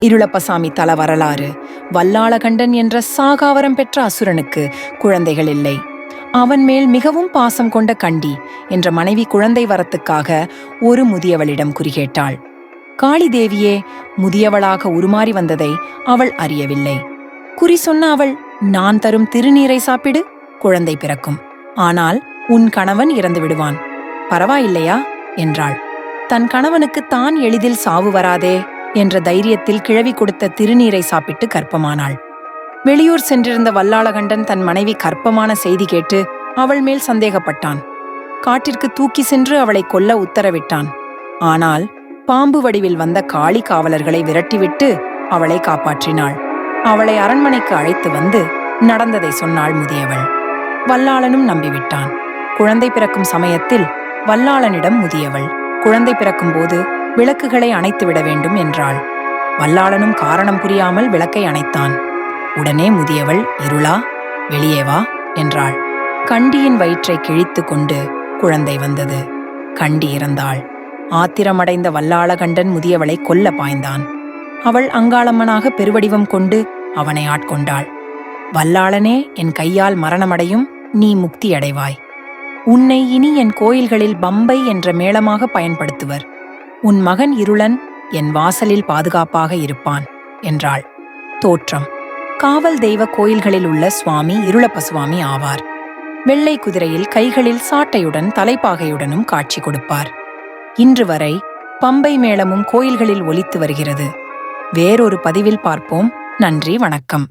இருளப்பசாமி தல வரலாறு. வல்லாளகண்டன் என்ற சாகாவரம் பெற்ற அசுரனுக்கு குழந்தைகள் இல்லை. அவன் மேல் மிகவும் பாசம் கொண்ட கண்டி என்ற மனைவி குழந்தை வரத்துக்காக ஒரு முதியவளிடம் குறிகேட்டாள். காளி தேவியே முதியவளாக உருமாறி வந்ததை அவள் அறியவில்லை. குறி சொன்ன அவள், நான் தரும் திருநீரை சாப்பிடு, குழந்தை பிறக்கும். ஆனால் உன் கணவன் இறந்து விடுவான், பரவாயில்லையா என்றாள். தன் கணவனுக்கு தான் எளிதில் சாவு வராதே என்ற தைரியத்தில் கிழவி கொடுத்த திருநீரை சாப்பிட்டு கர்ப்பமானாள். வெளியூர் சென்றிருந்த வல்லாளகண்டன் தன் மனைவி கர்ப்பமான செய்தி கேட்டு அவள் மேல் சந்தேகப்பட்டான். காட்டிற்கு தூக்கி சென்று அவளை கொல்ல உத்தரவிட்டான். ஆனால் பாம்பு வடிவில் வந்த காளி காவலர்களை விரட்டிவிட்டு அவளை காப்பாற்றினாள். அவளை அரண்மனைக்கு அழைத்து வந்து நடந்ததை சொன்னாள் முதியவள். வல்லாளனும் நம்பிவிட்டான். குழந்தை பிறக்கும் சமயத்தில் வல்லாளனிடம் முதியவள், குழந்தை பிறக்கும்போது விளக்குகளை அணைத்துவிட வேண்டும் என்றாள். வல்லாளனும் காரணம் புரியாமல் விளக்கை அணைத்தான். உடனே முதியவள், இருளா, வெளியே வா என்றாள். கண்டியின் வயிற்றை கிழித்து கொண்டு குழந்தை வந்தது. கண்டி இறந்தாள். ஆத்திரமடைந்த வல்லாளகண்டன் முதியவளை கொல்ல பாய்ந்தான். அவள் அங்காளம்மனாக பெருவடிவம் கொண்டு அவனை ஆட்கொண்டாள். வல்லாளனே, என் கையால் மரணமடையும், நீ முக்தியடைவாய். உன்னை இனி என் கோயில்களில் பம்பை என்ற மேளமாக பயன்படுத்துவர். உன் மகன் இருளன் என் வாசலில் பாதுகாப்பாக இருப்பான் என்றாள். தோற்றம்: காவல் தெய்வ கோயில்களில் உள்ள சுவாமி இருளப்பசுவாமி ஆவார். வெள்ளை குதிரையில் கைகளில் சாட்டையுடன் தலைப்பாகையுடனும் காட்சி கொடுப்பார். இன்று வரை பம்பை மேளமும் கோயில்களில் ஒலித்து வருகிறது. வேறொரு பதிவில் பார்ப்போம். நன்றி, வணக்கம்.